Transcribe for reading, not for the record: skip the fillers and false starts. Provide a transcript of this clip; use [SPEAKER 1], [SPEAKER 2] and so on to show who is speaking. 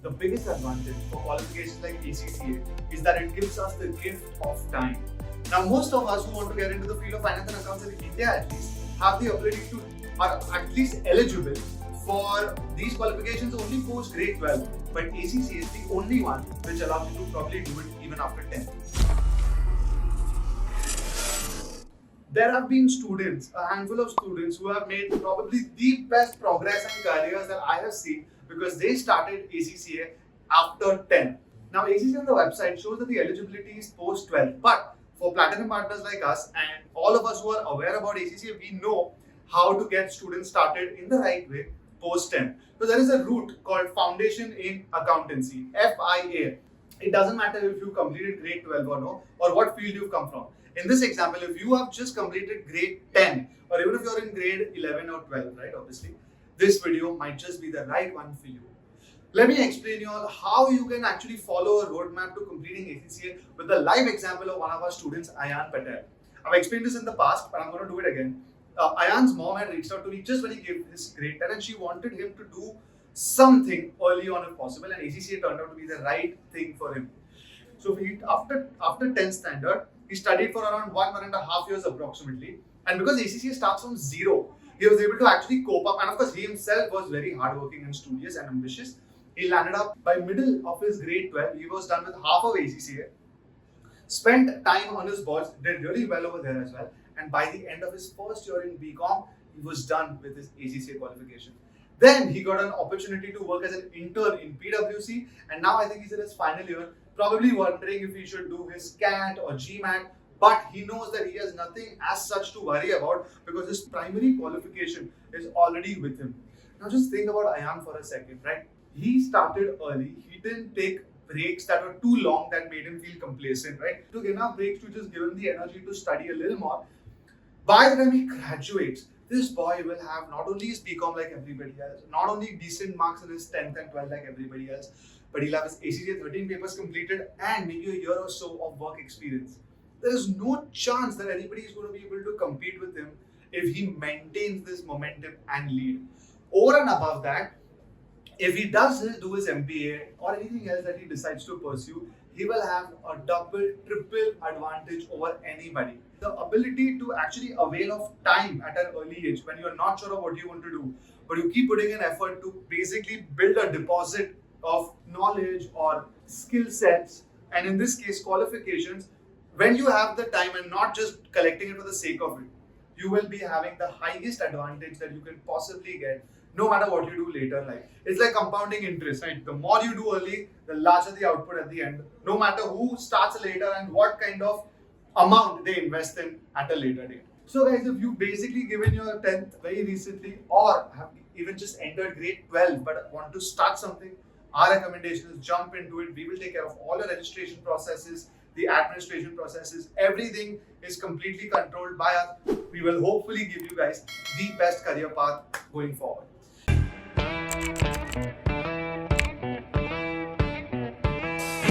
[SPEAKER 1] The biggest advantage for qualifications like ACCA is that it gives us the gift of time. Now, most of us who want to get into the field of finance and accounts in India at least have the ability to, are at least eligible for these qualifications only post grade 12. But ACCA is the only one which allows you to probably do it even after 10. There have been students, a handful of students who have made probably the best progress and careers that I have seen because they started ACCA after 10. Now, ACCA on the website shows that the eligibility is post 12, but for platinum partners like us and all of us who are aware about ACCA, we know how to get students started in the right way post 10. So there is a route called Foundation in Accountancy, FIA. It doesn't matter if you completed grade 12 or no, or what field you've come from. In this example, if you have just completed grade 10, or even if you're in grade 11 or 12, right, obviously, this video might just be the right one for you. Let me explain you all how you can actually follow a roadmap to completing ACCA with the live example of one of our students, Ayan Patel. I've explained this in the past, but I'm going to do it again. Ayan's mom had reached out to me just when he gave his grade 10 and she wanted him to do something early on if possible, and ACCA turned out to be the right thing for him. So after 10th standard, he studied for around 1.5 years approximately, and because ACCA starts from zero, he was able to actually cope up, and of course he himself was very hardworking and studious and ambitious. He landed up by middle of his grade 12, he was done with half of ACCA, spent time on his boards, did really well over there as well, and by the end of his first year in BCom, he was done with his ACCA qualification. Then he got an opportunity to work as an intern in PwC, and now I think he's in his final year, probably wondering if he should do his CAT or GMAT, but he knows that he has nothing as such to worry about because his primary qualification is already with him. Now just think about Ayan for a second, right? He started early, he didn't take breaks that were too long that made him feel complacent, right? He took enough breaks to just give him the energy to study a little more. By the time he graduates, this boy will have not only his BCom like everybody else, not only decent marks in his 10th and 12th like everybody else, but he'll have his ACCA 13 papers completed and maybe a year or so of work experience. There is no chance that anybody is going to be able to compete with him if he maintains this momentum and lead. Over and above that, if he does do his MBA or anything else that he decides to pursue, he will have a double, triple advantage over anybody. The ability to actually avail of time at an early age when you're not sure of what you want to do, but you keep putting in effort to basically build a deposit of knowledge or skill sets, and in this case, qualifications. When you have the time and not just collecting it for the sake of it, you will be having the highest advantage that you can possibly get no matter what you do later in life. It's like compounding interest, right? The more you do early, the larger the output at the end, no matter who starts later and what kind of amount they invest in at a later date. So guys, if you've basically given your 10th very recently or have even just entered grade 12 but want to start something, our recommendation is jump into it. We will take care of all your registration processes, the administration processes, everything is completely controlled by us. We will hopefully give you guys the best career path going forward.